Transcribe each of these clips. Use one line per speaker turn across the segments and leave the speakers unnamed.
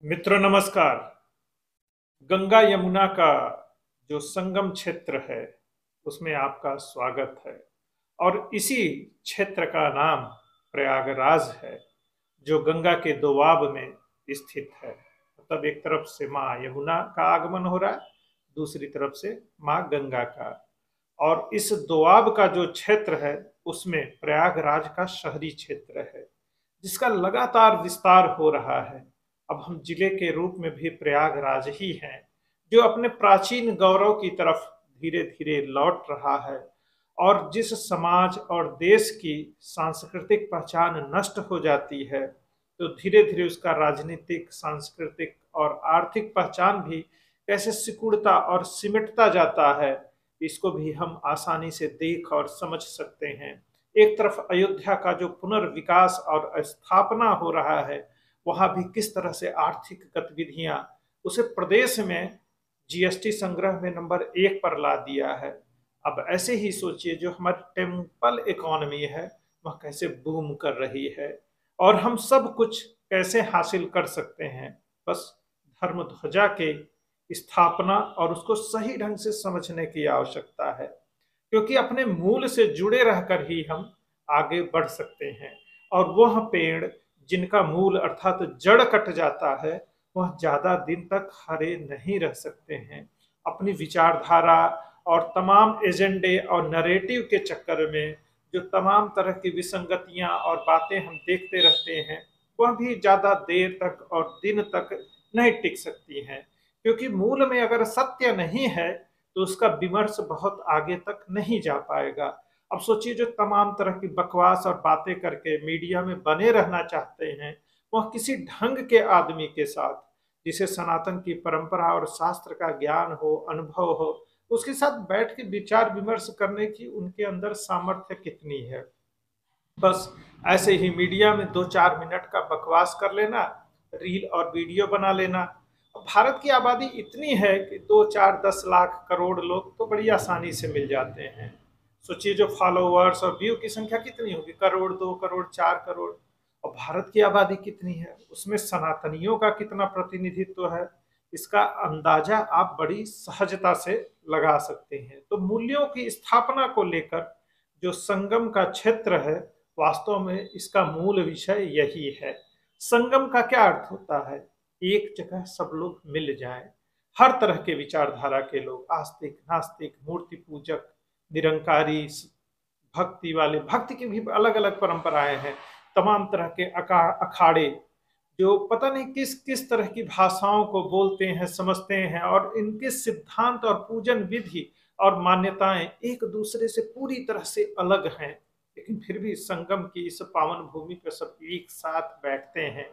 मित्रों नमस्कार। गंगा यमुना का जो संगम क्षेत्र है उसमें आपका स्वागत है। और इसी क्षेत्र का नाम प्रयागराज है जो गंगा के दोआब में स्थित है। मतलब एक तरफ से माँ यमुना का आगमन हो रहा है, दूसरी तरफ से माँ गंगा का। और इस दोआब का जो क्षेत्र है उसमें प्रयागराज का शहरी क्षेत्र है जिसका लगातार विस्तार हो रहा है। अब हम जिले के रूप में भी प्रयागराज ही हैं जो अपने प्राचीन गौरव की तरफ धीरे धीरे लौट रहा है। और जिस समाज और देश की सांस्कृतिक पहचान नष्ट हो जाती है तो धीरे धीरे उसका राजनीतिक, सांस्कृतिक और आर्थिक पहचान भी कैसे सिकुड़ता और सिमटता जाता है, इसको भी हम आसानी से देख और समझ सकते हैं। एक तरफ अयोध्या का जो पुनर्विकास और स्थापना हो रहा है, वहां भी किस तरह से आर्थिक गतिविधियां उसे प्रदेश में जीएसटी संग्रह में नंबर 1 पर ला दिया है। अब ऐसे ही सोचिए जो हमारी टेम्पल इकोनॉमी है वह कैसे बूम कर रही है और हम सब कुछ कैसे हासिल कर सकते हैं। बस धर्म ध्वजा के स्थापना और उसको सही ढंग से समझने की आवश्यकता है, क्योंकि अपने मूल से जुड़े रहकर ही हम आगे बढ़ सकते हैं। और वह पेड़ जिनका मूल अर्थात जड़ कट जाता है वह ज्यादा दिन तक हरे नहीं रह सकते हैं। अपनी विचारधारा और तमाम एजेंडे और नरेटिव के चक्कर में जो तमाम तरह की विसंगतियां और बातें हम देखते रहते हैं वह भी ज्यादा देर तक और दिन तक नहीं टिक सकती हैं, क्योंकि मूल में अगर सत्य नहीं है तो उसका विमर्श बहुत आगे तक नहीं जा पाएगा। अब सोचिए जो तमाम तरह की बकवास और बातें करके मीडिया में बने रहना चाहते हैं वह किसी ढंग के आदमी के साथ, जिसे सनातन की परंपरा और शास्त्र का ज्ञान हो, अनुभव हो, उसके साथ बैठ के विचार विमर्श करने की उनके अंदर सामर्थ्य कितनी है। बस ऐसे ही मीडिया में 2-4 मिनट का बकवास कर लेना, रील और वीडियो बना लेना। भारत की आबादी इतनी है कि 2-4-10 लाख करोड़ लोग तो बड़ी आसानी से मिल जाते हैं। सोचिए जो फॉलोअर्स और व्यू की संख्या कितनी होगी, करोड़, 2 करोड़, 4 करोड़। और भारत की आबादी कितनी है, उसमें सनातनियों का कितना प्रतिनिधित्व है, इसका अंदाजा आप बड़ी सहजता से लगा सकते हैं। तो मूल्यों की स्थापना को लेकर जो संगम का क्षेत्र है, वास्तव में इसका मूल विषय यही है। संगम का क्या अर्थ होता है? एक जगह सब लोग मिल जाएं, हर तरह के विचारधारा के लोग, आस्तिक, नास्तिक, मूर्ति पूजक, निरंकारी, भक्ति वाले। भक्ति की भी अलग अलग परंपराएं हैं, तमाम तरह के अखाड़े जो पता नहीं किस किस तरह की भाषाओं को बोलते हैं, समझते हैं, और इनके सिद्धांत और पूजन विधि और मान्यताएं एक दूसरे से पूरी तरह से अलग हैं, लेकिन फिर भी संगम की इस पावन भूमि पर सब एक साथ बैठते हैं।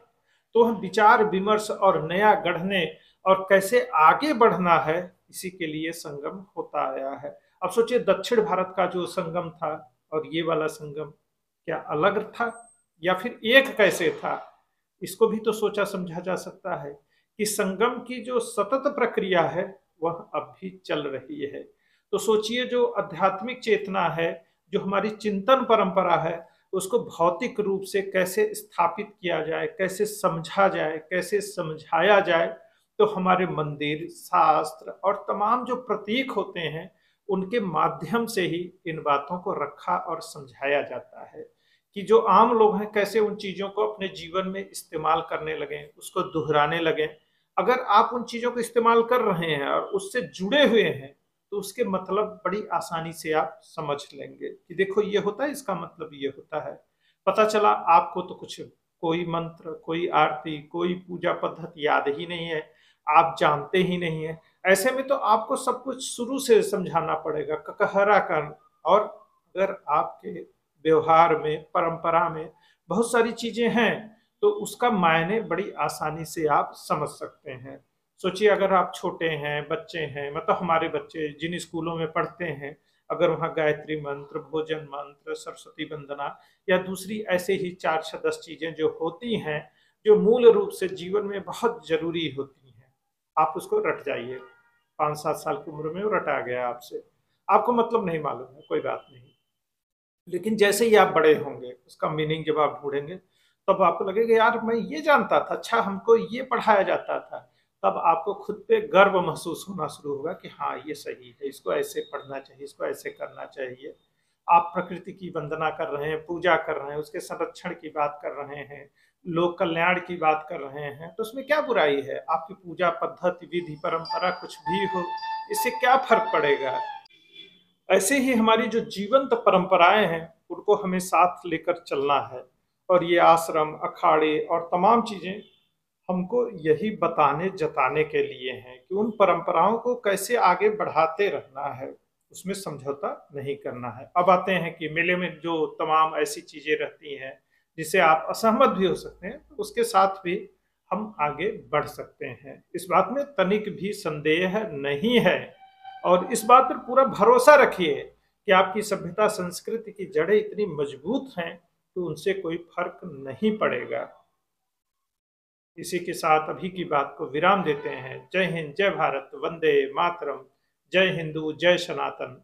तो हम विचार विमर्श और नया गढ़ने और कैसे आगे बढ़ना है, इसी के लिए संगम होता आया है। अब सोचिए दक्षिण भारत का जो संगम था और ये वाला संगम क्या अलग था या फिर एक कैसे था, इसको भी तो सोचा समझा जा सकता है कि संगम की जो सतत प्रक्रिया है वह अब भी चल रही है। तो सोचिए जो आध्यात्मिक चेतना है, जो हमारी चिंतन परंपरा है, उसको भौतिक रूप से कैसे स्थापित किया जाए, कैसे समझा जाए, कैसे समझाया जाए। तो हमारे मंदिर, शास्त्र और तमाम जो प्रतीक होते हैं उनके माध्यम से ही इन बातों को रखा और समझाया जाता है कि जो आम लोग हैं कैसे उन चीजों को अपने जीवन में इस्तेमाल करने लगे, उसको दोहराने लगे। अगर आप उन चीजों को इस्तेमाल कर रहे हैं और उससे जुड़े हुए हैं तो उसके मतलब बड़ी आसानी से आप समझ लेंगे कि देखो ये होता है, इसका मतलब ये होता है। पता चला आपको तो कुछ, कोई मंत्र, कोई आरती, कोई पूजा पद्धति याद ही नहीं है, आप जानते ही नहीं है। ऐसे में तो आपको सब कुछ शुरू से समझाना पड़ेगा, ककहरा कर। और अगर आपके व्यवहार में, परंपरा में बहुत सारी चीजें हैं तो उसका मायने बड़ी आसानी से आप समझ सकते हैं। सोचिए अगर आप छोटे हैं, बच्चे हैं, मतलब हमारे बच्चे जिन स्कूलों में पढ़ते हैं, अगर वहाँ गायत्री मंत्र, भोजन मंत्र, सरस्वती वंदना या दूसरी ऐसे ही 4 से 10 चीजें जो होती हैं, जो मूल रूप से जीवन में बहुत जरूरी होती हैं, आप उसको रट जाइए। 5-7 साल की उम्र में वो रटा गया आपसे, आपको मतलब नहीं मालूम है, कोई बात नहीं। लेकिन जैसे ही आप बड़े होंगे उसका मीनिंग जब आप ढूंढेंगे तब आपको लगेगा यार मैं ये जानता था, अच्छा हमको ये पढ़ाया जाता था। तब आपको खुद पे गर्व महसूस होना शुरू होगा कि हाँ ये सही है, इसको ऐसे पढ़ना चाहिए, इसको ऐसे करना चाहिए। आप प्रकृति की वंदना कर रहे हैं, पूजा कर रहे हैं, उसके संरक्षण की बात कर रहे हैं, लोक कल्याण की बात कर रहे हैं, तो उसमें क्या बुराई है? आपकी पूजा पद्धति, विधि, परंपरा कुछ भी हो, इससे क्या फर्क पड़ेगा? ऐसे ही हमारी जो जीवंत परंपराएं हैं उनको हमें साथ लेकर चलना है। और ये आश्रम, अखाड़े और तमाम चीजें हमको यही बताने जताने के लिए हैं कि उन परंपराओं को कैसे आगे बढ़ाते रहना है, उसमें समझौता नहीं करना है। अब आते हैं कि मेले में जो तमाम ऐसी चीजें रहती हैं जिसे आप असहमत भी हो सकते हैं, तो उसके साथ भी हम आगे बढ़ सकते हैं, इस बात में तनिक भी संदेह नहीं है। और इस बात पर पूरा भरोसा रखिए कि आपकी सभ्यता संस्कृति की जड़ें इतनी मजबूत हैं तो उनसे कोई फर्क नहीं पड़ेगा। इसी के साथ अभी की बात को विराम देते हैं। जय हिंद, जय भारत, वंदे मातरम। जय हिंदू, जय सनातन।